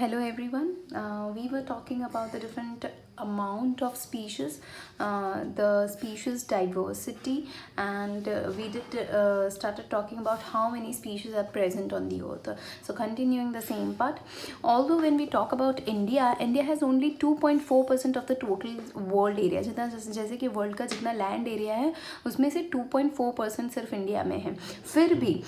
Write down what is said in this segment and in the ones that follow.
Hello everyone. We were talking about the different amount of species, the species diversity, and we did started talking about how many species are present on the earth. So continuing the same part, although when we talk about India, India has only 2.4% of the total world area. जितना जैसे कि world का जितना land area है उसमें से 2.4% सिर्फ India में है. फिर भी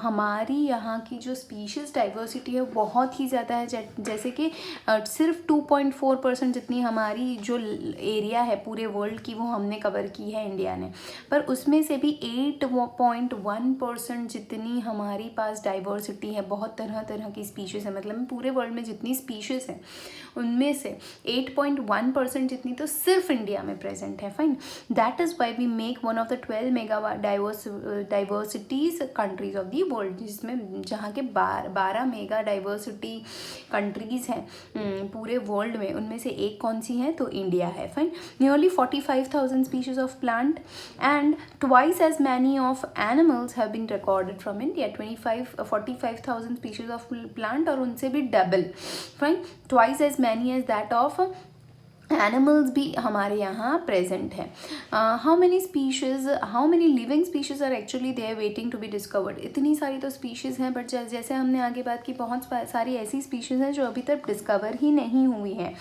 हमारी यहाँ की जो स्पीशीज़ डाइवर्सिटी है बहुत ही ज़्यादा है. जैसे कि सिर्फ 2.4% जितनी हमारी जो एरिया है पूरे वर्ल्ड की वो हमने कवर की है इंडिया ने, पर उसमें से भी 8.1% जितनी हमारी पास डाइवर्सिटी है. बहुत तरह तरह की स्पीशीज़ है, मतलब पूरे वर्ल्ड में जितनी स्पीशीज़ हैं उनमें से 8.1% जितनी तो सिर्फ इंडिया में प्रेजेंट है. Fine, that is why we make one of the 12 mega diversities countries of the world, जिसमें जहाँ के 12 मेगा डाइवर्सिटी कंट्रीज़ हैं पूरे वर्ल्ड में. उनमें से एक कौन सी है तो इंडिया है. Fine, nearly 45,000 species of plant and twice as many of animals have been recorded from India. 45,000 species of plant और उनसे भी double. Fine, twice as many as that of animals भी हमारे यहाँ प्रेजेंट है. How many living species are actually they are waiting to be discovered. इतनी सारी तो स्पीशीज़ हैं, बट जैसे हमने आगे बात की बहुत सारी ऐसी स्पीशीज़ हैं जो अभी तक डिस्कवर ही नहीं हुई हैं.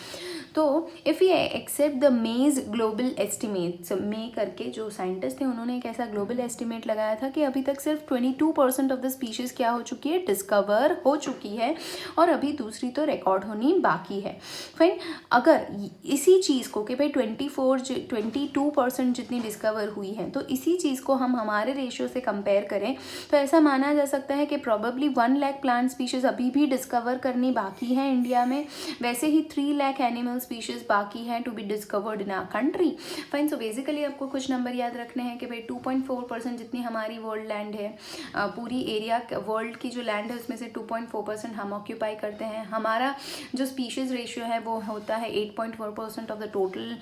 तो इफ़ यू एक्सेप्ट द मेज ग्लोबल एस्टिमेट्स, मे करके जो साइंटिस्ट थे उन्होंने एक ऐसा ग्लोबल एस्टिमेट लगाया था कि अभी तक सिर्फ 22% ऑफ द स्पीशीज़ क्या हो चुकी है, डिस्कवर हो चुकी है, और अभी दूसरी तो रिकॉर्ड होनी बाकी है. फाइन, अगर इसी चीज़ को कि भाई 22% जितनी डिस्कवर हुई है, तो इसी चीज़ को हम हमारे रेशियो से कंपेयर करें तो ऐसा माना जा सकता है कि प्रॉबेबली 1 लाख प्लांट स्पीशीज़ अभी भी डिस्कवर करनी बाकी है इंडिया में. वैसे ही 3 लाख एनिमल स्पीशीज़ बाकी हैं to be discovered in our country. Fine, so basically आपको कुछ नंबर याद रखने हैं कि भाई 2.4% जितनी हमारी वर्ल्ड लैंड है, पूरी एरिया वर्ल्ड की जो लैंड है उसमें से 2.4% हम ऑक्यूपाई करते हैं. हमारा जो स्पीशीज़ रेशियो है वो होता है 8.4% of the total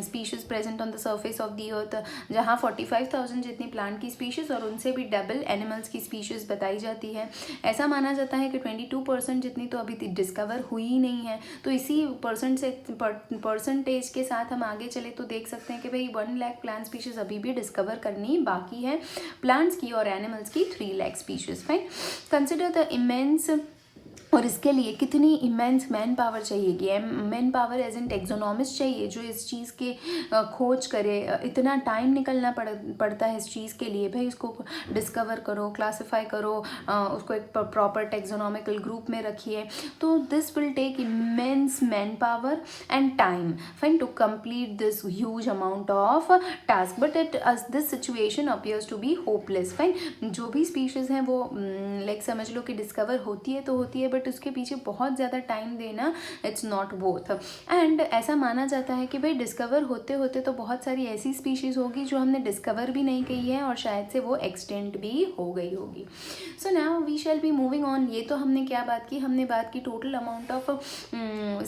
species present on the surface of the अर्थ, जहाँ 45,000 जितनी प्लांट की स्पीशीज़ और उनसे भी डबल एनिमल्स की स्पीशीज़ बताई जाती है. ऐसा माना जाता है कि 22% जितनी तो अभी डिस्कवर हुई ही नहीं है. तो इसी परसेंटेज के साथ हम आगे चले तो देख सकते हैं कि भाई 1 लाख प्लांट स्पीशीज़ अभी भी डिस्कवर करनी बाकी है, प्लांट्स की और एनिमल्स की 3 lakh species. Fine, consider the immense, और इसके लिए कितनी इमेंस मैन पावर चाहिए. Man power as in taxonomist चाहिए जो इस चीज़ के खोज करे. इतना टाइम निकलना पड़ता है इस चीज़ के लिए. भाई इसको डिस्कवर करो, क्लासिफाई करो, उसको एक प्रॉपर टेक्सोनॉमिकल ग्रुप में रखिए. तो this will take immense man power and time, fine, to complete this huge amount of task. But it this situation appears to be hopeless. Fine, जो भी स्पीशीज़ हैं वो लाइक समझ लो कि डिस्कवर होती है तो होती है, बट उसके पीछे बहुत ज़्यादा टाइम देना इट्स नॉट वर्थ. एंड ऐसा माना जाता है कि भाई डिस्कवर होते होते तो बहुत सारी ऐसी स्पीशीज़ होगी जो हमने डिस्कवर भी नहीं की है और शायद से वो एक्सटेंट भी हो गई होगी. So now we shall be moving on. ये तो हमने क्या बात की, हमने बात की टोटल अमाउंट ऑफ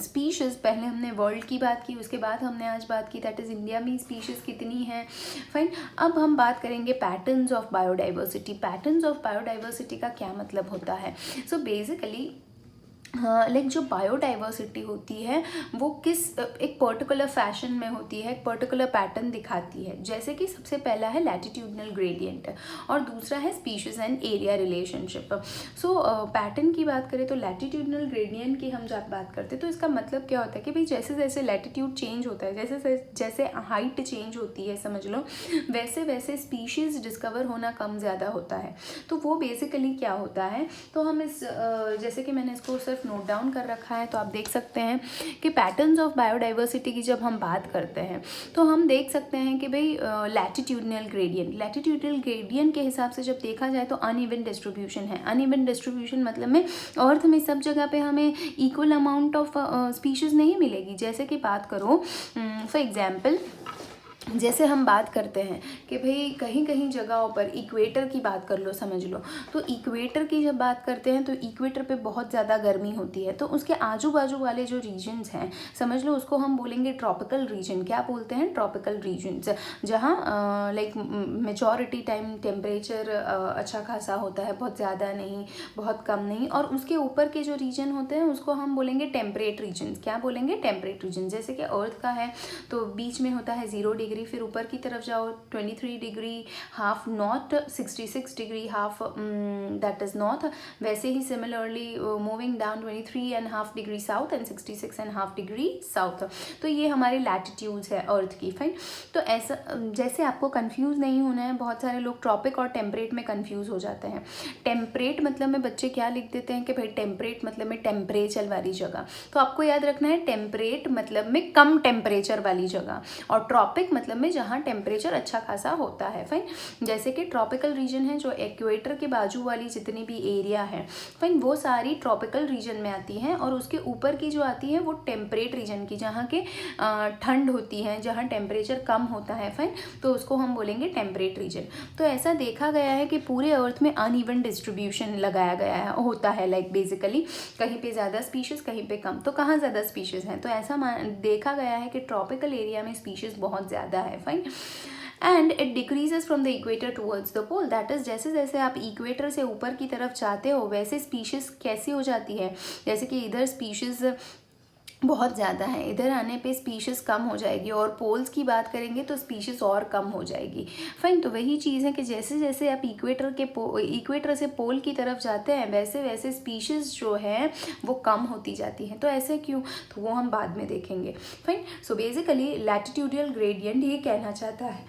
स्पीशीज़. पहले हमने वर्ल्ड की बात की, उसके बाद हमने आज बात की दैट इज़ इंडिया में स्पीशीज़ कितनी है. फाइन, अब हम बात करेंगे patterns of biodiversity. Patterns of biodiversity का क्या मतलब होता है. सो बेसिकली लाइक जो बायोडाइवर्सिटी होती है वो किस एक पर्टिकुलर फैशन में होती है, एक पर्टिकुलर पैटर्न दिखाती है. जैसे कि सबसे पहला है लैटिट्यूडनल ग्रेडियंट और दूसरा है species and area relationship. So pattern की बात करें तो लैटिट्यूडनल ग्रेडियंट की हम जब बात करते हैं तो इसका मतलब क्या होता है कि भाई जैसे जैसे लैटिट्यूड चेंज होता है, जैसे जैसे हाइट चेंज होती है समझ लो, वैसे वैसे स्पीशीज़ डिस्कवर होना कम ज़्यादा होता है. तो वो बेसिकली क्या होता है, तो हम इस जैसे कि मैंने इसको सिर्फ नोट डाउन कर रखा है तो आप देख सकते हैं कि पैटर्न्स ऑफ बायोडाइवर्सिटी की जब हम बात करते हैं तो हम देख सकते हैं कि भाई लैटिट्यूडनल ग्रेडियंट के हिसाब से जब देखा जाए तो अनइवन डिस्ट्रीब्यूशन है. अनइवन डिस्ट्रीब्यूशन मतलब में अर्थ में सब जगह पे हमें इक्वल अमाउंट ऑफ स्पीशीज़ नहीं मिलेगी. जैसे कि बात करो फॉर एग्जाम्पल जैसे हम बात करते हैं कि भाई कहीं कहीं जगहों पर इक्वेटर की बात कर लो, समझ लो, तो इक्वेटर की जब बात करते हैं तो इक्वेटर पे बहुत ज़्यादा गर्मी होती है, तो उसके आजू बाजू वाले जो रीजन्स हैं, समझ लो उसको हम बोलेंगे ट्रॉपिकल रीजन। क्या बोलते हैं? ट्रॉपिकल रीजन्स, जहाँ लाइक मेजॉरिटी टाइम टेम्परेचर अच्छा खासा होता है, बहुत ज़्यादा नहीं बहुत कम नहीं, और उसके ऊपर के जो रीजन होते हैं उसको हम बोलेंगे टेम्परेट रीजन। क्या बोलेंगे? Temperate region. जैसे कि अर्थ का है तो बीच में होता है 0 डिग्री, फिर ऊपर की तरफ जाओ 23 degree half north, 66 degree half that is north. वैसे ही similarly moving down 23.5 degree south and 66.5 degree south. तो ये हमारे लैटिट्यूड्स है अर्थ की। फाइन, तो ऐसा जैसे आपको कंफ्यूज नहीं होना है, बहुत सारे लोग ट्रॉपिक और टेम्परेट में कंफ्यूज हो जाते हैं। टेम्परेट मतलब में बच्चे क्या लिख देते हैं कि भाई टेम्परेट मतलब में टेम्परेचर वाली जगह, तो आपको याद रखना है टेम्परेट मतलब में कम टेम्परेचर वाली जगह, और ट्रॉपिक मतलब में जहाँ टेम्परेचर अच्छा खासा होता है। फाइन, जैसे कि ट्रॉपिकल रीजन है जो इक्वेटर के बाजू वाली जितनी भी एरिया है, फाइन, वो सारी ट्रॉपिकल रीजन में आती हैं, और उसके ऊपर की जो आती है वो टेम्परेट रीजन की, जहाँ के ठंड होती है, जहाँ टेम्परेचर कम होता है। फाइन, तो उसको हम बोलेंगे टेम्परेट रीजन। तो ऐसा देखा गया है कि पूरे अर्थ में अनइवन डिस्ट्रीब्यूशन लगाया गया है होता है, लाइक बेसिकली कहीं पे ज़्यादा स्पीशीज़ कहीं पे कम। तो कहाँ ज़्यादा स्पीशीज़ हैं? तो ऐसा देखा गया है कि ट्रॉपिकल एरिया में स्पीशीज़ बहुत ज़्यादा है। Fine, and it decreases from the equator towards the pole, that is जैसे जैसे आप इक्वेटर से ऊपर की तरफ जाते हो वैसे स्पीशीज़ कैसी हो जाती है, जैसे कि इधर स्पीशीज़ बहुत ज़्यादा है, इधर आने पे स्पीशीज़ कम हो जाएगी, और पोल्स की बात करेंगे तो स्पीशीज़ और कम हो जाएगी। फाइन, तो वही चीज़ है कि जैसे जैसे आप इक्वेटर से पोल की तरफ जाते हैं वैसे वैसे स्पीशीज़ जो है वो कम होती जाती हैं। तो ऐसे क्यों? तो वो हम बाद में देखेंगे। फाइन, सो बेसिकली लैटिट्यूडियल ग्रेडियंट ये कहना चाहता है,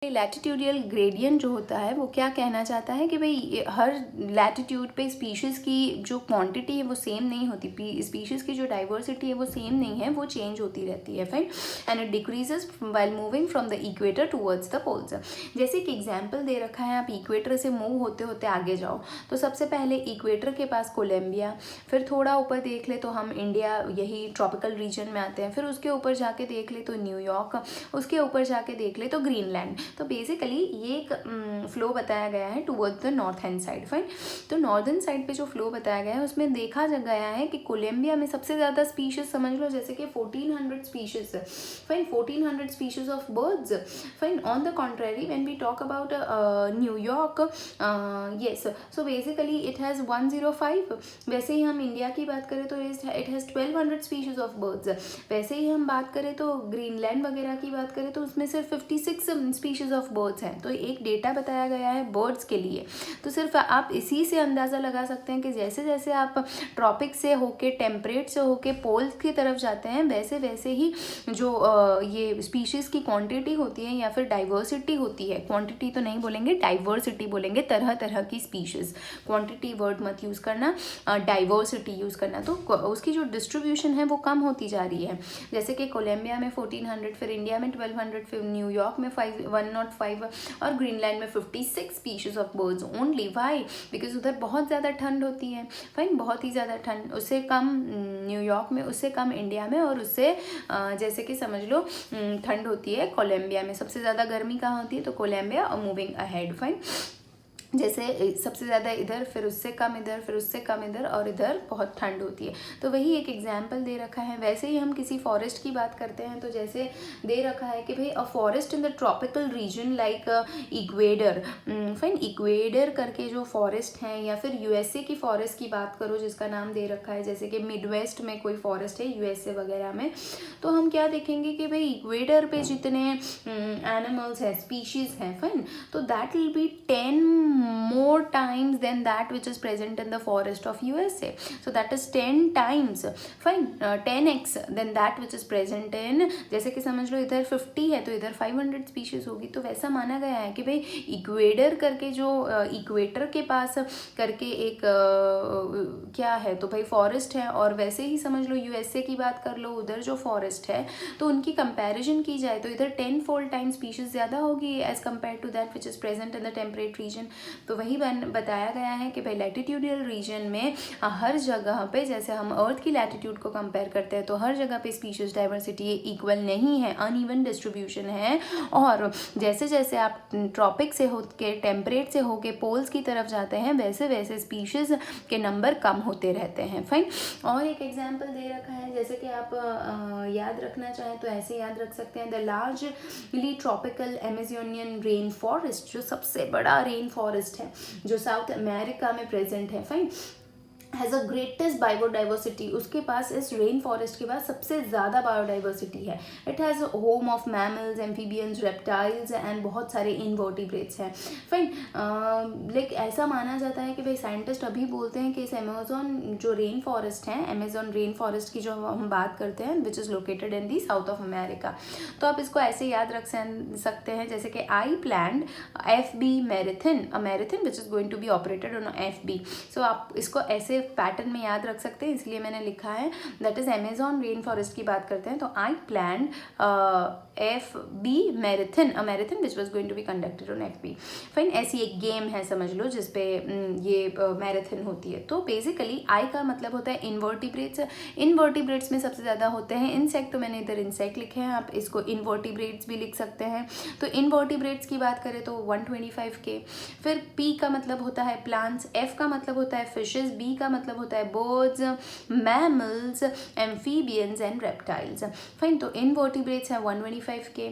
लैटिट्यूडियल ग्रेडियंट जो होता है वो क्या कहना चाहता है कि भाई हर लैटिट्यूड पे स्पीशीज़ की जो क्वांटिटी है वो सेम नहीं होती, स्पीशीज़ की जो डाइवर्सिटी है वो सेम नहीं है, वो चेंज होती रहती है। Fine, and it decreases while moving from the equator towards the poles. जैसे कि एग्जांपल दे रखा है, आप इक्वेटर से मूव होते होते आगे जाओ तो सबसे पहले इक्वेटर के पास कोलंबिया, फिर थोड़ा ऊपर देख ले तो हम इंडिया यही ट्रॉपिकल रीजन में आते हैं, फिर उसके ऊपर जाके देख ले तो न्यूयॉर्क, उसके ऊपर जाके देख ले तो ग्रीनलैंड। तो बेसिकली ये एक फ्लो बताया गया है towards the northern side. Fine, तो नॉर्दर्न साइड पे जो फ्लो बताया गया है उसमें देखा गया है कि कोलंबिया में सबसे ज़्यादा स्पीशीज समझ लो, जैसे कि 1400 species. Fine, 1400 species of birds. Fine, on the contrary when we talk about New York, yes, so basically it has 105। वैसे ही हम इंडिया की बात करें तो it has 1200 species of birds. वैसे ही हम बात करें तो ग्रीनलैंड वगैरह की बात करें तो उसमें सिर्फ 56 स्पीशीज ऑफ बर्ड्स हैं। तो एक डेटा बताया गया है बर्ड्स के लिए। तो सिर्फ आप इसी से अंदाज़ा लगा सकते हैं कि जैसे जैसे आप ट्रॉपिक से होके टेम्परेट से होके पोल्स की तरफ जाते हैं वैसे वैसे ही जो ये स्पीशीज़ की क्वांटिटी होती है या फिर डाइवर्सिटी होती है, क्वांटिटी तो नहीं बोलेंगे डाइवर्सिटी बोलेंगे, तरह तरह की स्पीशीज़, क्वांटिटी वर्ड मत यूज़ करना, डाइवर्सिटी यूज़ करना। तो उसकी जो डिस्ट्रीब्यूशन है वो कम होती जा रही है, जैसे कि कोलंबिया में 1400, फिर इंडिया में 1200, फिर न्यूयॉर्क में 105 और ग्रीनलैंड में 56 species of birds only. Why? Because उधर बहुत ज़्यादा ठंड होती है। फाइन, बहुत ही ज़्यादा ठंड, उससे कम न्यूयॉर्क में, उससे कम इंडिया में, और उससे जैसे कि समझ लो ठंड होती है कोलंबिया में। सबसे ज़्यादा गर्मी कहाँ होती है? तो कोलंबिया, और मूविंग अहेड। फाइन, जैसे सबसे ज़्यादा इधर, फिर उससे कम इधर, फिर उससे कम इधर, और इधर बहुत ठंड होती है। तो वही एक एग्जाम्पल दे रखा है। वैसे ही हम किसी फॉरेस्ट की बात करते हैं तो जैसे दे रखा है कि भाई a forest in the tropical region like Ecuador. Fine, Ecuador करके जो फॉरेस्ट हैं, या फिर यूएसए की फॉरेस्ट की बात करो जिसका नाम दे रखा है, जैसे कि मिडवेस्ट में कोई फॉरेस्ट है यूएसए वगैरह में, तो हम क्या देखेंगे कि भाई इक्वेडर पे जितने एनिमल्स हैं, स्पीशीज़ हैं, फाइन, तो that will be 10 more times than that which is present in the forest of USA. So that is 10 times, fine, 10x than that which is present in, जैसे कि समझ लो इधर 50 है तो इधर 500 स्पीशीज होगी। तो वैसा माना गया है कि भाई इक्वेडर करके जो इक्वेटर के पास करके एक क्या है, तो भाई फॉरेस्ट है, और वैसे ही समझ लो यूएसए की बात कर लो, उधर जो फॉरेस्ट है तो उनकी कंपैरिजन की जाए तो इधर 10 फोल्ड टाइम स्पीशीज ज़्यादा होगी as compare to that which is present in the temperate region. तो वही बताया गया है कि भाई लैटिट्यूडियल रीजन में हर जगह पे, जैसे हम अर्थ की लैटिट्यूड को कंपेयर करते हैं तो हर जगह पे स्पीशीज डाइवर्सिटी इक्वल नहीं है, अनइवन डिस्ट्रीब्यूशन है। और जैसे जैसे आप ट्रॉपिक से होके टेम्परेट से होके पोल्स की तरफ जाते हैं वैसे वैसे स्पीशीज के नंबर कम होते रहते हैं। फाइन। और एक एग्जांपल दे रखा है, जैसे कि आप याद रखना चाहें तो ऐसे याद रख सकते हैं, the largely tropical Amazonian rain forest, जो सबसे बड़ा रेन फॉरेस्ट है जो साउथ अमेरिका में प्रेजेंट है, fine, has a greatest biodiversity. उसके पास, इस रेन फॉरेस्ट के पास सबसे ज़्यादा बायोडाइवर्सिटी है। It has home of mammals, amphibians, reptiles and बहुत सारे इनवर्टिब्रेट्स हैं। फाइन। लाइक ऐसा माना जाता है कि भाई साइंटिस्ट अभी बोलते हैं कि इस अमेजोन जो रेन फॉरेस्ट है, अमेजोन रेन फॉरेस्ट की जो हम बात करते हैं, which is located in the south of America. तो आप इसको ऐसे याद रख सकते हैं जैसे कि I planned FB marathon, a marathon which is going to be operated on FB। So आप इसको ऐसे पैटर्न में याद रख सकते हैं, इसलिए मैंने लिखा है, that is Amazon rain forest की बात करते हैं तो I planned FB marathon, a marathon which was going to be conducted on FB। Fine. ऐसी एक गेम है समझ लो जिसपे ये मैराथन होती है। तो बेसिकली आई का मतलब होता है इनवर्टिब्रेट्स। इनवर्टिब्रेट्स में सबसे ज़्यादा होते हैं इंसेक्ट, तो मैंने इधर इंसेक्ट लिखे हैं, आप इसको इनवर्टिब्रेट्स भी लिख सकते हैं। तो इनवर्टिब्रेट्स की बात करें तो 125 के। फिर P का मतलब होता है प्लांट्स, F का मतलब होता है फिशेज, B का मतलब होता है birds, mammals, amphibians and reptiles. Fine. तो इनवर्टिब्रेट्स हैं 125 के,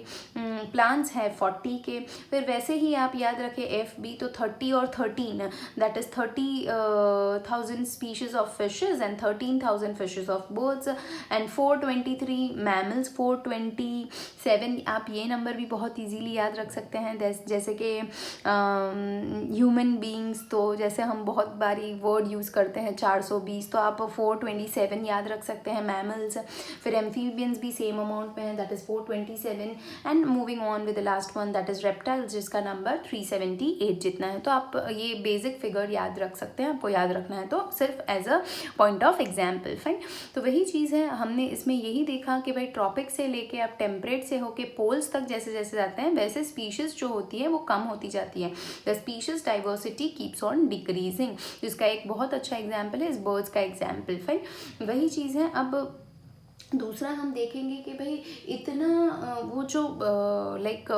प्लांट्स है 40 के। फिर वैसे ही आप याद रखें FB तो 30 और 13, that is 30,000 species of fishes and 13,000 fishes of birds and 423 mammals, 427। आप ये नंबर भी बहुत इजीली याद रख सकते हैं, जैसे कि ह्यूमन बींग्स, तो जैसे हम बहुत बारी वर्ड यूज़ करते हैं 420, तो आप 427 याद रख सकते हैं मैमल्स। फिर एम्फीबियंस भी सेम अमाउंट में है, that is 427 and moving on with the last one that is reptiles, जिसका नंबर 378 जितना है। तो आप ये बेसिक फिगर याद रख सकते हैं, आपको याद रखना है तो सिर्फ as a point of example. Fine. तो वही चीज़ है, हमने इसमें यही देखा कि भाई ट्रॉपिक से लेके आप टेम्परेट से होके पोल्स तक जैसे जैसे जाते हैं वैसे स्पीशीज़ जो होती है वो कम होती जाती है। The species diversity keeps on decreasing, जिसका एक बहुत अच्छा एग्जाम्पल है इस बर्ड्स का एग्जाम्पल। फाइन। वही चीज़ है। अब दूसरा हम देखेंगे कि भाई इतना वो जो लाइक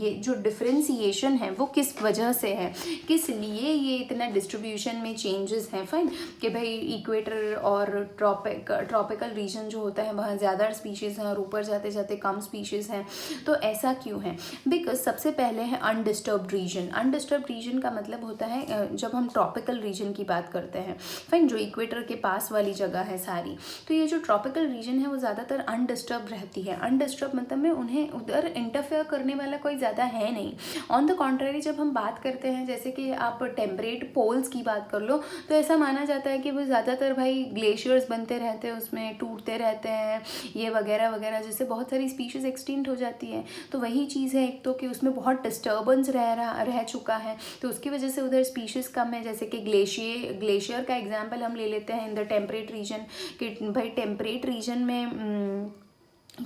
ये जो डिफ्रेंसिएशन है वो किस वजह से है, किस लिए ये इतना डिस्ट्रीब्यूशन में चेंजेस हैं। फाइन। कि भाई इक्वेटर और ट्रॉपिकल रीजन जो होता है वहाँ ज़्यादा स्पीशीज़ हैं और ऊपर जाते जाते कम स्पीशीज़ हैं। तो ऐसा क्यों है? बिकॉज सबसे पहले है अनडिस्टर्ब्ड रीजन। अनडिस्टर्ब्ड रीजन का मतलब होता है जब हम ट्रॉपिकल रीजन की बात करते हैं, फाइन, जो इक्वेटर के पास वाली जगह है सारी, तो ये जो ट्रॉपिकल रीजन है वो ज़्यादातर अनडिस्टर्ब रहती है। अनडिस्टर्ब मतलब में उन्हें उधर इंटरफेयर करने वाला कोई ज़्यादा है नहीं। ऑन द कॉन्ट्ररी जब हम बात करते हैं, जैसे कि आप टेम्परेट पोल्स की बात कर लो, तो ऐसा माना जाता है कि वो ज़्यादातर भाई ग्लेशियर्स बनते रहते हैं, उसमें टूटते रहते हैं ये वगैरह वगैरह, जिससे बहुत सारी स्पीशीज़ एक्सटिंक्ट हो जाती है। तो वही चीज़ है, एक तो कि उसमें बहुत डिस्टर्बेंस रह चुका है, तो उसकी वजह से उधर स्पीशीज़ कम है। जैसे कि ग्लेशियर का एग्जाम्पल हम ले लेते हैं इन द टेम्परेट रीजन, कि भाई टेम्परेट रीजन में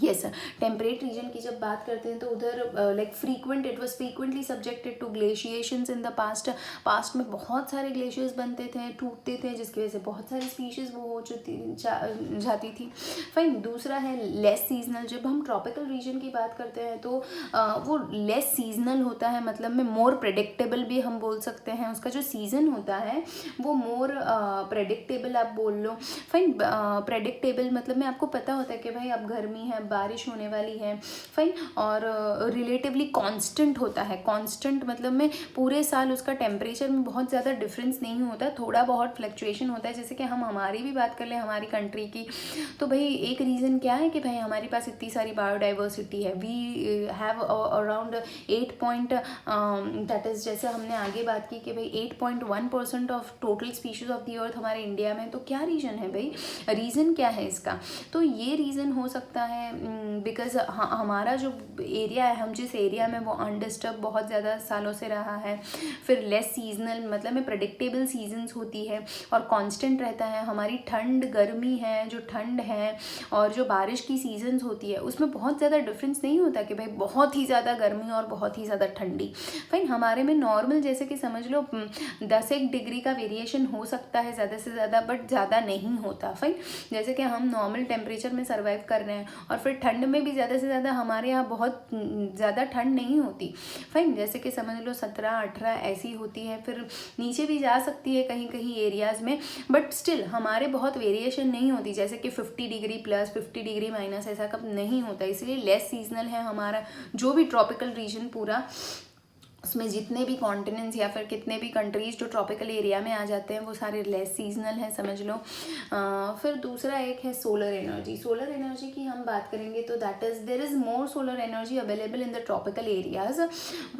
यस, टेम्परेट रीजन की जब बात करते हैं तो उधर like it was frequently subjected to glaciations in the past में बहुत सारे ग्लेशियर्स बनते थे, टूटते थे, जिसकी वजह से बहुत सारी स्पीशीज़ वो हो जाती थी। फाइन। दूसरा है लेस सीजनल। जब हम ट्रॉपिकल रीजन की बात करते हैं तो वो लेस सीजनल होता है, मतलब में मोर प्रेडिक्टेबल भी हम बोल सकते हैं। उसका जो सीज़न होता है वो मोर प्रेडिक्टेबल आप बोल लो। फाइन। प्रेडिक्टेबल मतलब में आपको पता होता है कि भाई अब गर्मी है, बारिश होने वाली है। फाइन। और रिलेटिवली कांस्टेंट होता है। कांस्टेंट मतलब में पूरे साल उसका टेम्परेचर में बहुत ज़्यादा डिफरेंस नहीं होता, थोड़ा बहुत फ्लक्चुएशन होता है। जैसे कि हम हमारी भी बात कर लें, हमारी कंट्री की, तो भाई एक रीज़न क्या है कि भाई हमारे पास इतनी सारी बायोडाइवर्सिटी है। We have around 8 that is, जैसे हमने आगे बात की कि भाई 8.1% ऑफ total species of the earth हमारे इंडिया में। तो क्या रीज़न है भाई, रीज़न क्या है इसका? तो ये रीज़न हो सकता है है बिकॉज हमारा जो एरिया है, हम जिस एरिया में वो अनडिस्टर्ब बहुत ज़्यादा सालों से रहा है, फिर लेस सीजनल मतलब में प्रेडिक्टेबल सीजन्स होती है और कांस्टेंट रहता है। हमारी ठंड गर्मी है, जो ठंड है और जो बारिश की सीजन्स होती है उसमें बहुत ज़्यादा डिफरेंस नहीं होता कि भाई बहुत ही ज़्यादा गर्मी और बहुत ही ज़्यादा ठंडी। फाइन, हमारे में नॉर्मल जैसे कि समझ लो 10-1 डिग्री का वेरिएशन हो सकता है ज़्यादा से ज़्यादा, बट ज़्यादा नहीं होता। फाइन, जैसे कि हम नॉर्मल टेम्परेचर में सर्वाइव कर रहे हैं और फिर ठंड में भी ज़्यादा से ज़्यादा हमारे यहाँ बहुत ज़्यादा ठंड नहीं होती। फाइन, जैसे कि समझ लो 17-18 ऐसी होती है, फिर नीचे भी जा सकती है कहीं कहीं एरियाज़ में, बट स्टिल हमारे बहुत वेरिएशन नहीं होती, जैसे कि 50 डिग्री प्लस 50 डिग्री माइनस ऐसा कब नहीं होता। इसलिए लेस सीजनल है हमारा जो भी ट्रॉपिकल रीजन पूरा, उसमें जितने भी कॉन्टिनेंट्स या फिर कितने भी कंट्रीज जो ट्रॉपिकल एरिया में आ जाते हैं वो सारे लेस सीजनल हैं, समझ लो। फिर दूसरा एक है सोलर एनर्जी। सोलर एनर्जी की हम बात करेंगे तो that is there is more solar energy available in the tropical areas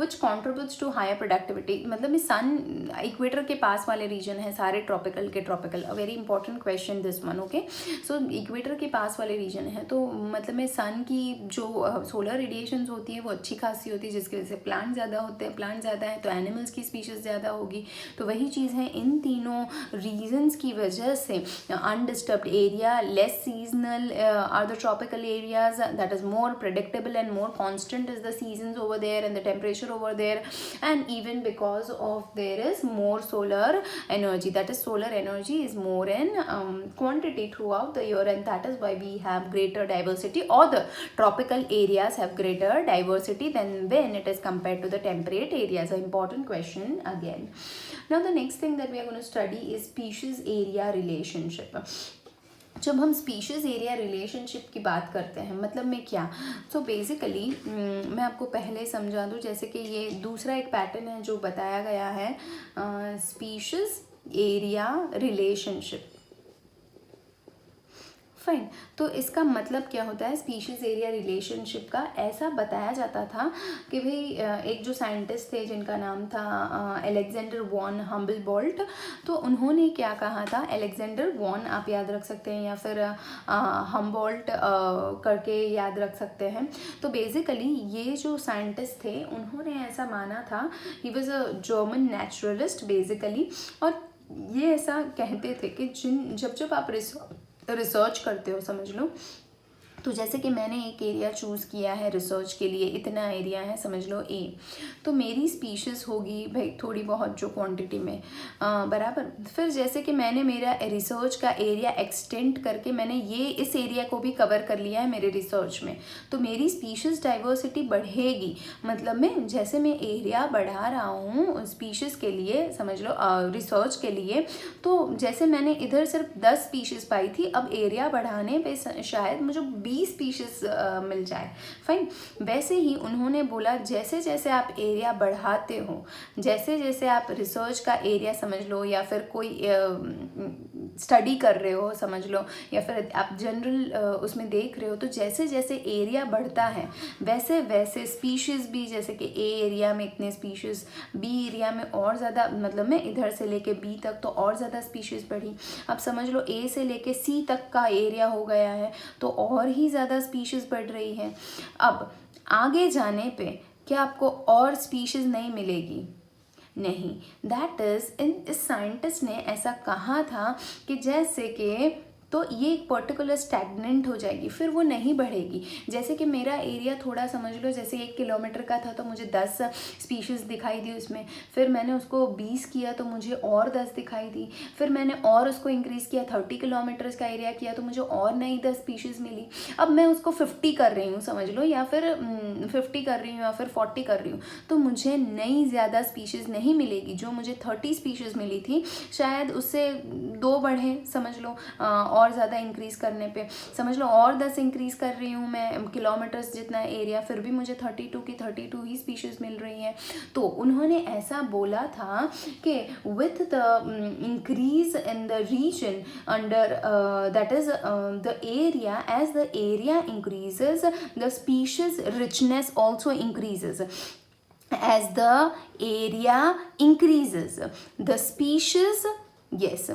which contributes to higher productivity. मतलब सन इक्वेटर के पास वाले रीजन है सारे ट्रॉपिकल के, tropical a very important question this one, okay. So equator के पास वाले reason है तो मतलब में सन की जो सोलर रेडिएशंस होती है वो अच्छी खासी होती है, जिसकी वजह से प्लांट ज़्यादा होते हैं, प्लांट ज़्यादा है तो एनिमल्स की स्पीशीज़ ज़्यादा होगी। तो वही चीज़ है, इन तीनों रीजन्स की वजह से undisturbed area, less seasonal are the tropical areas, that is more predictable and more constant is the seasons over there and the temperature over there, and even because of there is more solar energy, that is solar energy is more in quantity throughout the year, and that is why we have greater diversity, or the tropical areas have greater diversity than when it is compared to the temperate areas. An important question again. Now the next thing that we are going to study is species area relationship. जब हम species area relationship की बात करते हैं मतलब में क्या, so basically मैं आपको पहले समझा दूँ, जैसे कि ये दूसरा एक पैटर्न है जो बताया गया है स्पीशीज़ एरिया रिलेशनशिप। फाइन, तो इसका मतलब क्या होता है स्पीशीज़ एरिया रिलेशनशिप का, ऐसा बताया जाता था कि भाई एक जो साइंटिस्ट थे जिनका नाम था अलेक्जेंडर वॉन हम्बलबॉल्ट, तो उन्होंने क्या कहा था, अलेक्जेंडर वॉन आप याद रख सकते हैं या फिर हम्बॉल्ट करके याद रख सकते हैं। तो बेसिकली ये जो साइंटिस्ट थे उन्होंने ऐसा माना था, he was a German naturalist basically, और ये ऐसा कहते थे कि जब जब आप रिसर्च करते हो, समझ लो, तो जैसे कि मैंने एक एरिया चूज़ किया है रिसर्च के लिए, इतना एरिया है समझ लो ए, तो मेरी स्पीशीज़ होगी भाई थोड़ी बहुत जो क्वांटिटी में बराबर। फिर जैसे कि मैंने मेरा रिसर्च का एरिया एक्सटेंड करके मैंने ये इस एरिया को भी कवर कर लिया है मेरे रिसर्च में, तो मेरी स्पीशीज़ डाइवर्सिटी बढ़ेगी। मतलब मैं जैसे मैं एरिया बढ़ा रहा हूँ स्पीशीज़ के लिए, समझ लो रिसर्च के लिए, तो जैसे मैंने इधर सिर्फ 10 स्पीशीज़ पाई थी, अब एरिया बढ़ाने पे शायद मुझे 20 स्पीशीज़ मिल जाए। फाइन, वैसे ही उन्होंने बोला जैसे जैसे आप एरिया बढ़ाते हो, जैसे जैसे आप रिसर्च का एरिया समझ लो या फिर कोई स्टडी कर रहे हो समझ लो, या फिर आप जनरल उसमें देख रहे हो, तो जैसे जैसे एरिया बढ़ता है वैसे वैसे स्पीशीज़ भी, जैसे कि ए एरिया में इतने स्पीशीज़, बी एरिया में और ज़्यादा, मतलब मैं इधर से लेके बी तक तो और ज़्यादा स्पीशीज़ बढ़ी। अब समझ लो ए से लेके सी तक का एरिया हो गया है तो और ही ज़्यादा स्पीशीज़ बढ़ रही है। अब आगे जाने पे क्या आपको और स्पीशीज़ नहीं मिलेगी? नहीं, दैट इज़ इस साइंटिस्ट ने ऐसा कहा था कि जैसे कि तो ये एक पर्टिकुलर स्टैग्नेंट हो जाएगी, फिर वो नहीं बढ़ेगी। जैसे कि मेरा एरिया थोड़ा समझ लो जैसे 1 किलोमीटर का था तो मुझे 10 स्पीशीज़ दिखाई दी उसमें, फिर मैंने उसको 20 किया तो मुझे और 10 दिखाई दी, फिर मैंने और उसको इंक्रीज़ किया 30 किलोमीटर्स का एरिया किया तो मुझे और नई 10 स्पीशीज़ मिली। अब मैं उसको 50 कर रही हूँ समझ लो, या फिर 50 कर रही हूँ या फिर 40 कर रही हूँ, तो मुझे नई ज़्यादा स्पीशीज़ नहीं मिलेगी। जो मुझे 30 स्पीशीज़ मिली थी शायद उससे 2 बढ़े समझ लो, और ज़्यादा इंक्रीज़ करने पे समझ लो और 10 इंक्रीज़ कर रही हूँ मैं किलोमीटर्स जितना एरिया, फिर भी मुझे 32 की 32 ही स्पीशीज़ मिल रही हैं। तो उन्होंने ऐसा बोला था कि with the increase in the region under that is the area, as the area increases the species richness also increases. As the area increases the species, yes,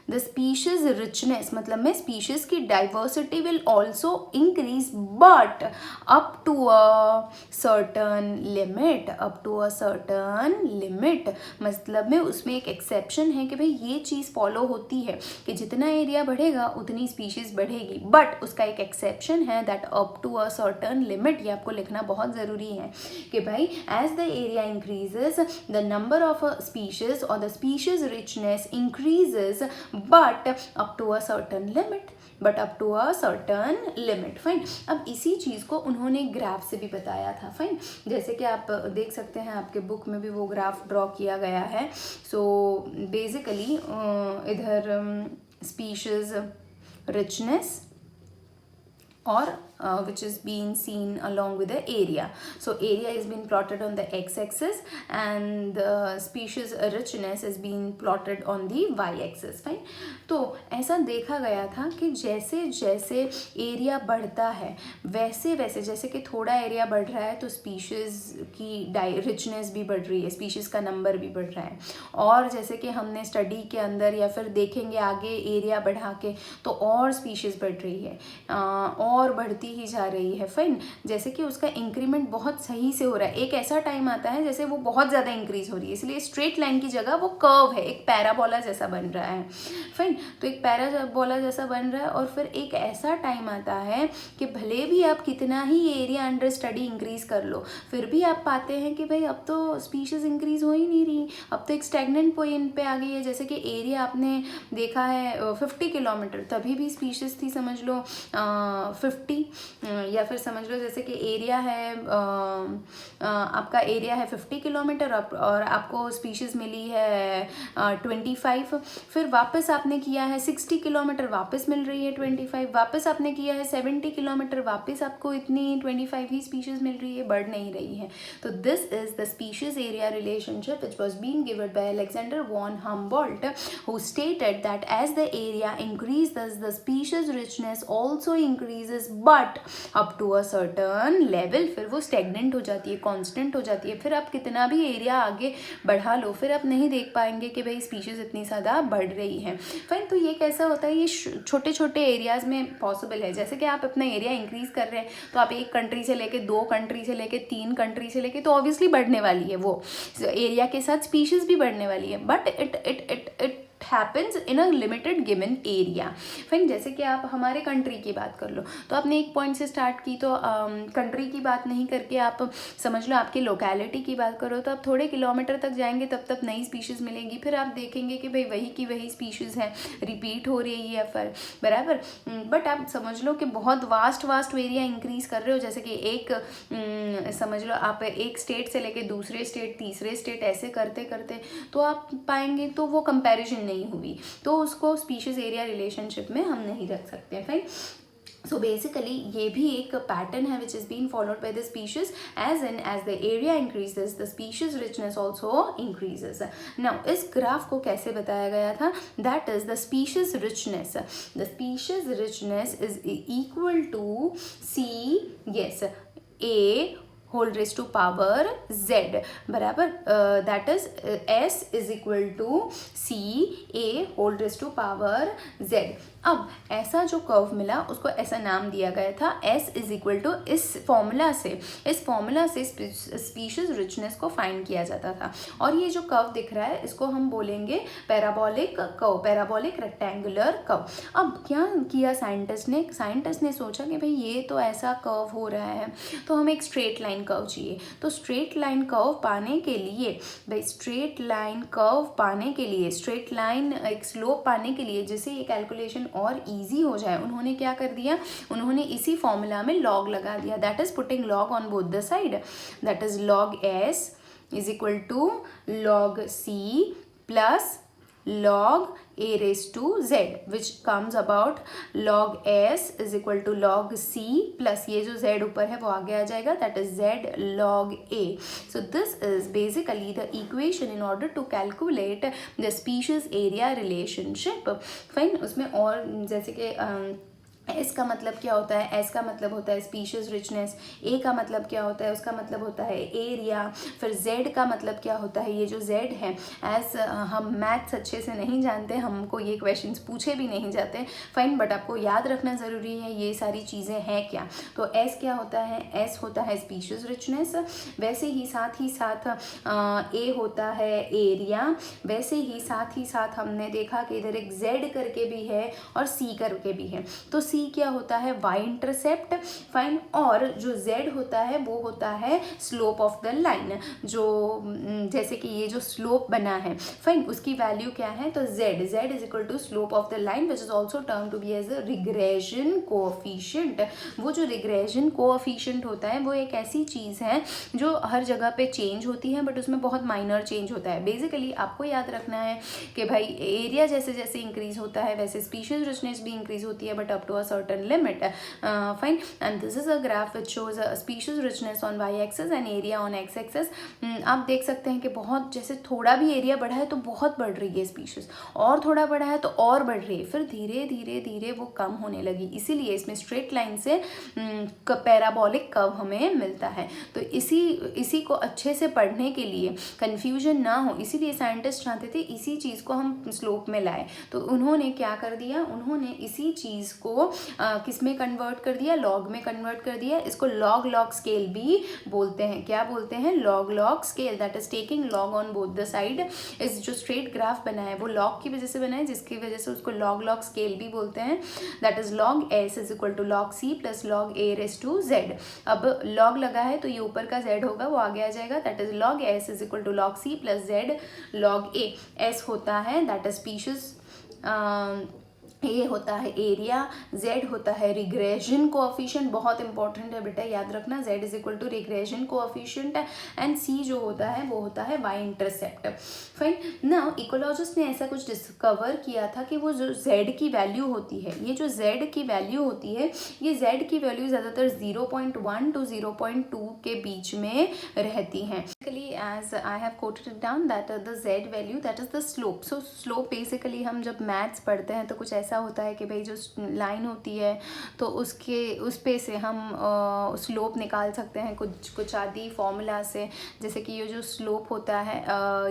the species richness मतलब में स्पीशीज की diversity will also increase but up to a certain limit, up to a certain limit मतलब में उसमें एक exception है कि भाई ये चीज़ फॉलो होती है कि जितना एरिया बढ़ेगा उतनी स्पीशीज बढ़ेगी, बट उसका एक एक्सेप्शन है that up to a certain limit. ये आपको लिखना बहुत ज़रूरी है कि भाई as the area increases the number of species और the species richness increases but up to a certain limit, but up to a certain limit. Fine, अब इसी चीज़ को उन्होंने ग्राफ से भी बताया था। फाइन, जैसे कि आप देख सकते हैं आपके बुक में भी वो ग्राफ ड्रॉ किया गया है। सो बेसिकली इधर species richness or which is being seen along with the area. So area is being plotted on the x-axis and the species richness is being plotted on the y-axis. Fine. तो ऐसा देखा गया था कि जैसे जैसे area बढ़ता है वैसे वैसे, जैसे कि थोड़ा एरिया बढ़ रहा है तो स्पीशीज़ की रिचनेस भी बढ़ रही है, स्पीशीज़ का नंबर भी बढ़ रहा है, और जैसे कि हमने स्टडी के अंदर या फिर देखेंगे आगे एरिया बढ़ा के तो और स्पीशीज़ बढ़ रही है और बढ़ती ही जा रही है। फाइन, जैसे कि उसका इंक्रीमेंट बहुत सही से हो रहा है। एक ऐसा टाइम आता है जैसे वो बहुत ज़्यादा इंक्रीज हो रही है, इसलिए स्ट्रेट लाइन की जगह वो कर्व है, एक पैराबोला जैसा बन रहा है। फाइन, तो एक पैराबोला जैसा बन रहा है और फिर एक ऐसा टाइम आता है कि भले भी आप कितना ही एरिया अंडर स्टडी इंक्रीज कर लो फिर भी आप पाते हैं कि भाई अब तो स्पीशीज इंक्रीज हो ही नहीं रही, अब तो एक स्टैग्नेंट पॉइंट पे आ गई है। जैसे कि एरिया आपने देखा है 50 किलोमीटर, तभी भी स्पीशीज थी समझ लो 50, या फिर समझ लो जैसे कि एरिया है आपका एरिया है 50 किलोमीटर और आपको स्पीशीज़ मिली है 25, फिर वापस आपने किया है 60 किलोमीटर, वापस मिल रही है 25, वापस आपने किया है 70 किलोमीटर, वापस आपको इतनी 25 ही स्पीशीज़ मिल रही है, बढ़ नहीं रही है। तो this is the species area relationship which was been given by Alexander von Humboldt, who stated that as the area increases the species richness also increases but up to a certain level, फिर वो stagnant हो जाती है, constant हो जाती है। फिर आप कितना भी एरिया आगे बढ़ा लो फिर आप नहीं देख पाएंगे कि भाई स्पीशीज इतनी ज़्यादा बढ़ रही है। फाइन, तो ये कैसा होता है, ये छोटे छोटे एरियाज़ में पॉसिबल है। जैसे कि आप अपना एरिया इंक्रीज कर रहे हैं तो आप एक कंट्री से लेके 2 कंट्री से लेके 3 कंट्री से लेके तो ऑब्वियसली बढ़ने वाली है, वो एरिया के साथ स्पीशीज भी बढ़ने वाली है, but it happens in a limited given area। फिर जैसे कि आप हमारे कंट्री की बात कर लो तो आपने एक पॉइंट से स्टार्ट की तो कंट्री की बात नहीं करके आप समझ लो आपकी लोकेलिटी की बात करो तो आप थोड़े किलोमीटर तक जाएंगे तब तक नई स्पीशीज़ मिलेंगी, फिर आप देखेंगे कि भाई वही की वही स्पीशीज़ है, रिपीट हो रही है फिर बराबर। बट आप समझ लो कि बहुत वास्ट एरिया इंक्रीज कर रहे हो, जैसे कि एक समझ लो आप एक स्टेट से लेके दूसरे स्टेट तीसरे स्टेट ऐसे करते करते तो आप पाएंगे तो वो कंपैरिजन नहीं हुई, तो उसको स्पीशीज एरिया रिलेशनशिप में हम नहीं रख सकते हैं। फाइन, सो बेसिकली ये भी एक पैटर्न है which is been followed by the species as the area increases the species richness also increases. Now इस ग्राफ को कैसे बताया गया था, that is the species richness is equal to c, yes, A whole raise to power z बराबर, that is s is equal to c A whole raise to power z। अब ऐसा जो कर्व मिला उसको ऐसा नाम दिया गया था s इज इक्वल टू, इस फॉर्मूला से स्पीशीज रिचनेस को फाइंड किया जाता था। और ये जो कर्व दिख रहा है इसको हम बोलेंगे parabolic curve, parabolic rectangular curve. अब क्या किया साइंटिस्ट ने सोचा कि भाई ये तो ऐसा कर्व हो रहा है तो हमें एक स्ट्रेट लाइन कर्व चाहिए। तो स्ट्रेट लाइन कर्व पाने के लिए स्ट्रेट लाइन एक स्लोप पाने के लिए जिससे ये कैलकुलेशन और इजी हो जाए उन्होंने क्या कर दिया, उन्होंने इसी फॉर्मूला में लॉग लगा दिया, that is putting log on both the side, that is log s is equal to log c plus log a raised to z which comes about log s is equal to log c plus ये जो z ऊपर है वो आगे आ जाएगा, that is z log a। So this is basically the equation in order to calculate the species area relationship। Fine, उसमें और जैसे कि एस का मतलब क्या होता है, एस का मतलब होता है स्पीशीज रिचनेस, ए का मतलब क्या होता है, उसका मतलब होता है एरिया, फिर जेड का मतलब क्या होता है, ये जो जेड है, एज हम मैथ्स अच्छे से नहीं जानते, हमको ये क्वेश्चंस पूछे भी नहीं जाते, फाइन, बट आपको याद रखना ज़रूरी है ये सारी चीज़ें हैं क्या। तो एस क्या होता है, एस होता है स्पीशीज रिचनेस, वैसे ही साथ ए होता है एरिया, वैसे ही साथ हमने देखा कि इधर एक जेड करके भी है और सी करके भी है, तो सी क्या होता है, वाई इंटरसेप्ट, फाइन, और जो जेड होता है वो होता है स्लोप ऑफ द लाइन, जो जैसे कि ये जो स्लोप बना है, फाइन, उसकी वैल्यू क्या है, तो z is equal to slope of the line which is also term to be as a regression coefficient. वो जो रिग्रेशन कोएफिशिएंट होता है वो एक ऐसी चीज़ है जो हर जगह पे चेंज होती है, बट उसमें बहुत माइनर चेंज होता है। बेसिकली आपको याद रखना है कि भाई एरिया जैसे जैसे इंक्रीज होता है वैसे स्पीशीज रिचनेस भी इंक्रीज होती है, but up to a certain limit, fine, and this is a graph which shows species richness on y axis and area on x axis. आप देख सकते हैं कि बहुत जैसे थोड़ा भी एरिया बढ़ा है तो बहुत बढ़ रही है स्पीशीज, और थोड़ा बढ़ा है तो और बढ़ रही है, फिर धीरे धीरे धीरे वो कम होने लगी, इसीलिए इसमें स्ट्रेट लाइन से पैराबोलिक कर्व हमें मिलता है। तो इसी को अच्छे से पढ़ने के लिए, कंफ्यूजन ना हो, इसीलिए साइंटिस्ट चाहते थे इसी चीज़ को हम स्लोप में लाए। तो उन्होंने क्या कर दिया, उन्होंने इसी चीज़ को किस में कन्वर्ट कर दिया, लॉग में कन्वर्ट कर दिया। इसको लॉग लॉग स्केल भी बोलते हैं। क्या बोलते हैं, log log scale, that is taking log on both the side. इस जो स्ट्रेट ग्राफ बना है वो लॉग की वजह से बना है, जिसकी वजह से उसको लॉग लॉग स्केल भी बोलते हैं। That is log s is equal to log c plus log A raise to z. अब लॉग लगा है तो ये ऊपर का जेड होगा वो आगे आ जाएगा, that is log s is equal to log c plus z log A. S होता है दैट इज स्पीशीज, ए होता है एरिया, जेड होता है रिग्रेशन कोएफिशिएंट, बहुत इंपॉर्टेंट है बेटा, याद रखना, Z is equal to regression coefficient, and C जो होता है वो होता है Y intercept. Fine, now ecologist ने ऐसा कुछ डिस्कवर किया था कि वो जो जेड की वैल्यू होती है, ये जो जेड की वैल्यू होती है, ये जेड की वैल्यू ज़्यादातर 0.1 to 0.2 के बीच में रहती हैं। As I have quoted it down that the z value that is the slope. So slope basically हम जब मैथ्स पढ़ते हैं तो कुछ ऐसा होता है कि भाई जो लाइन होती है तो उस पे से हम स्लोप निकाल सकते हैं कुछ आदि फॉर्मूला से, जैसे कि ये जो स्लोप होता है,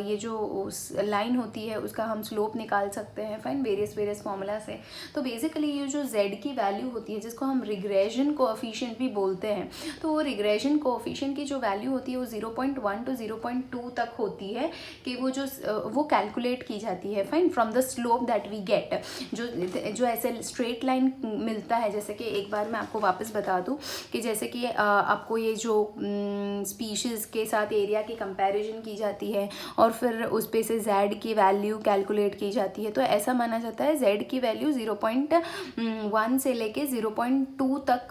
ये जो लाइन होती है उसका हम स्लोप निकाल सकते हैं, फाइन, वेरियस फॉर्मूला से। तो बेसिकली ये जो z की वैल्यू होती है जिसको हम रिग्रेशन कोएफिशिएंट भी बोलते हैं, तो वो रिग्रेशन कोएफिशिएंट की जो वैल्यू होती है वो 0.1 to 0.2 तक होती है कि वो कैलकुलेट की जाती है, fine, from the slope that we get. जो ऐसे स्ट्रेट लाइन मिलता है, जैसे कि एक बार मैं आपको वापस बता दूं कि जैसे कि आपको ये जो स्पीशीज़ के साथ एरिया की कंपैरिजन की जाती है और फिर उस पे से जेड की वैल्यू कैलकुलेट की जाती है, तो ऐसा माना जाता है जेड की वैल्यू 0.1 से लेके 0.2 तक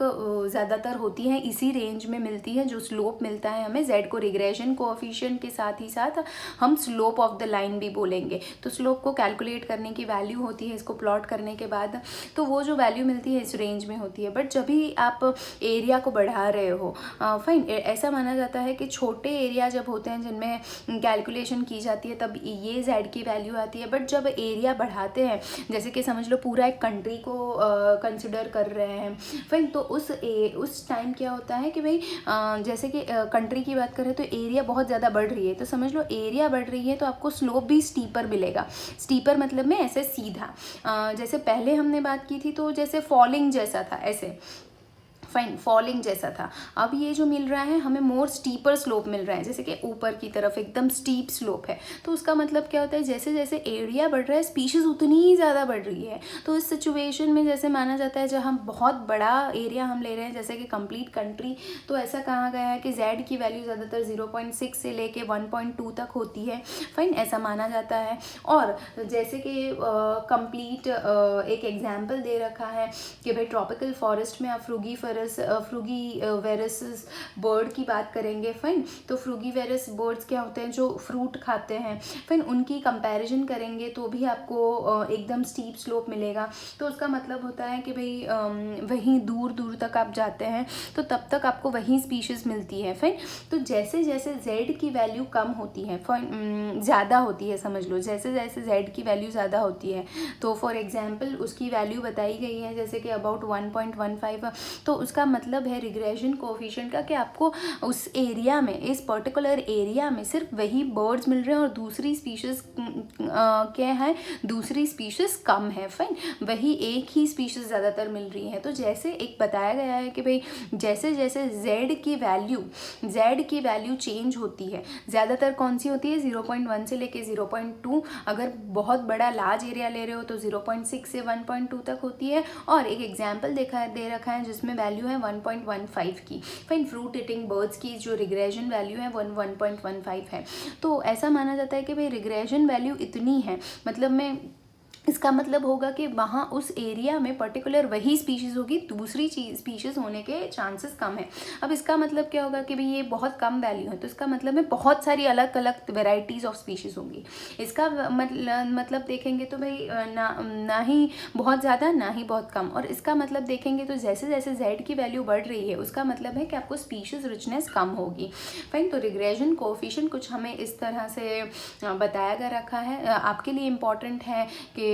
ज़्यादातर होती है, इसी रेंज में मिलती है जो स्लोप मिलता है हमें। जेड को रिग्रेशन कोएफिशिएंट के साथ ही साथ हम स्लोप ऑफ द लाइन भी बोलेंगे। तो स्लोप को कैलकुलेट करने की वैल्यू होती है, इसको प्लॉट करने के बाद तो वो जो वैल्यू मिलती है इस रेंज में होती है। बट जब भी आप एरिया को बढ़ा रहे हो, फाइन, ऐसा माना जाता है कि छोटे एरिया जब होते हैं जिनमें कैलकुलेशन की जाती है तब ये जेड की वैल्यू आती है। बट जब एरिया बढ़ाते हैं, जैसे कि समझ लो पूरा एक कंट्री को कंसिडर कर रहे हैं, फाइन, तो उस टाइम क्या होता है कि भाई जैसे कि कंट्री की बात करें तो एरिया बहुत ज़्यादा बढ़ रही है, तो समझ लो एरिया बढ़ रही है तो आपको स्लोप भी स्टीपर मिलेगा। स्टीपर मतलब में ऐसे सीधा, जैसे पहले हमने बात की थी तो जैसे फॉलिंग जैसा था, ऐसे, फाइन, फॉलिंग जैसा था। अब ये जो मिल रहा है हमें मोर स्टीपर स्लोप मिल रहा है, जैसे कि ऊपर की तरफ एकदम स्टीप स्लोप है। तो उसका मतलब क्या होता है, जैसे जैसे एरिया बढ़ रहा है स्पीशीज़ उतनी ही ज़्यादा बढ़ रही है। तो इस सिचुएशन में जैसे माना जाता है जब हम बहुत बड़ा एरिया हम ले रहे हैं, जैसे कि कंप्लीट कंट्री, तो ऐसा कहा गया है कि जेड की वैल्यू ज़्यादातर 0.6 से लेके 1.2 तक होती है, फाइन, ऐसा माना जाता है। और जैसे कि कंप्लीट एक एग्जाम्पल दे रखा है कि भाई ट्रॉपिकल फॉरेस्ट में अफ्रूगिफरस फ्रूगीवेरस बर्ड की बात करेंगे फाइन। तो फ्रूगीवेरस बर्ड्स क्या होते हैं, जो फ्रूट खाते हैं फाइन, उनकी कंपैरिजन करेंगे तो भी आपको एकदम स्टीप स्लोप मिलेगा। तो उसका मतलब होता है कि भाई वहीं दूर दूर तक आप जाते हैं तो तब तक आपको वहीं स्पीशीज़ मिलती है फाइन। तो जैसे जैसे z की वैल्यू कम होती है ज़्यादा होती है, समझ लो जैसे जैसे z की वैल्यू ज़्यादा होती है, तो फॉर एग्जांपल उसकी वैल्यू बताई गई है जैसे कि अबाउट 1.15, तो उसका मतलब है रिग्रेशन कोफिशिएंट का कि आपको उस एरिया में, इस पर्टिकुलर एरिया में सिर्फ वही बर्ड्स मिल रहे हैं और दूसरी स्पीशीज़ क्या है, दूसरी स्पीशीज़ कम है फाइन, वही एक ही स्पीशीज़ ज़्यादातर मिल रही है। तो जैसे एक बताया गया है कि भाई जैसे जैसे z की वैल्यू चेंज होती है, ज़्यादातर कौन सी होती है 0.1 से लेके 0.2, अगर बहुत बड़ा लार्ज एरिया ले रहे हो तो 0.6 से 1.2 तक होती है। और एक एग्जाम्पल दे रखा है जिसमें वैल्यू है 1.15 की फाइन। फ्रूट ईटिंग बर्ड्स की जो रिग्रेशन वैल्यू है 1.15 है। तो ऐसा माना जाता है कि भाई रिग्रेशन वैल्यू इतनी है, मतलब में इसका मतलब होगा कि वहाँ उस एरिया में पर्टिकुलर वही स्पीशीज़ होगी, दूसरी स्पीशीज़ होने के चांसेस कम है। अब इसका मतलब क्या होगा कि भाई ये बहुत कम वैल्यू है, तो इसका मतलब है बहुत सारी अलग अलग वेराइटीज़ ऑफ स्पीशीज़ होंगी। इसका मतलब देखेंगे तो भाई ना ही बहुत ज़्यादा ना ही बहुत कम। और इसका मतलब देखेंगे तो जैसे जैसे z की वैल्यू बढ़ रही है उसका मतलब है कि आपको स्पीशीज़ रिचनेस कम होगी फाइन। तो रिग्रेशन कोफिशिएंट कुछ हमें इस तरह से बताया गया रखा है। आपके लिए इम्पॉर्टेंट है कि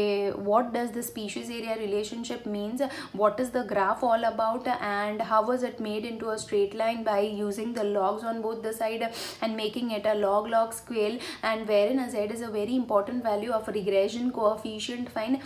what does the species area relationship means, what is the graph all about, and how was it made into a straight line by using the logs on both the side and making it a log scale, and wherein a z is a very important value of regression coefficient fine।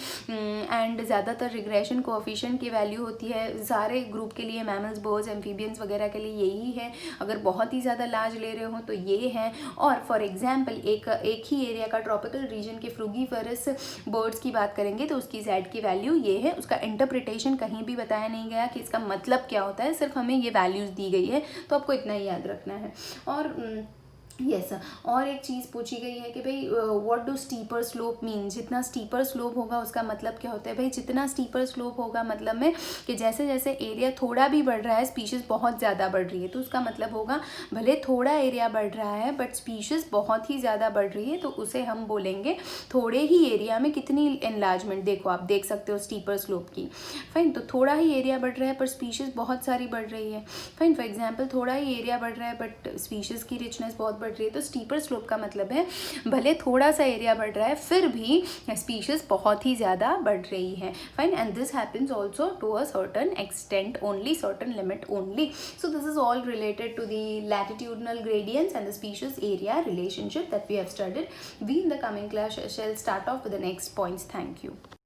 and ज़्यादातर regression coefficient की value होती है सारे group के लिए, mammals, birds, amphibians वगैरह के लिए यही है। अगर बहुत ही ज़्यादा लार्ज ले रहे हो तो ये है। और फॉर एग्जाम्पल एक ही एरिया का ट्रॉपिकल रीजन के फ्रूगीफेरस बर्ड्स की बात करेंगे तो उसकी z की वैल्यू ये है। उसका इंटरप्रिटेशन कहीं भी बताया नहीं गया कि इसका मतलब क्या होता है, सिर्फ हमें ये वैल्यूज़ दी गई है, तो आपको इतना ही याद रखना है। और और एक चीज़ पूछी गई है कि भाई what do steeper slope mean, जितना स्टीपर स्लोप होगा उसका मतलब क्या होता है। भाई जितना स्टीपर स्लोप होगा मतलब में कि जैसे जैसे एरिया थोड़ा भी बढ़ रहा है स्पीशीज़ बहुत ज़्यादा बढ़ रही है, तो उसका मतलब होगा भले थोड़ा एरिया बढ़ रहा है बट स्पीशीज़ बहुत ही ज़्यादा बढ़ रही है, तो उसे हम बोलेंगे थोड़े ही एरिया में कितनी एनलार्जमेंट। देखो आप देख सकते हो स्टीपर स्लोप की फाइन, तो थोड़ा ही एरिया बढ़ रहा है पर स्पीशीज़ बहुत सारी बढ़ रही है फाइन। फॉर एग्जाम्पल थोड़ा ही एरिया बढ़ रहा है बट स्पीशीज़ की रिचनेस बहुत बढ़ रही है, तो स्टीपर स्लोप का मतलब है भले थोड़ा सा एरिया बढ़ रहा है फिर भी स्पीशीज बहुत ही ज़्यादा बढ़ रही है fine. And this happens also to a certain extent only, certain limit only. So this is all related to the latitudinal gradients and the species area relationship that we have studied. We in the coming class shall start off with the next points. Thank you.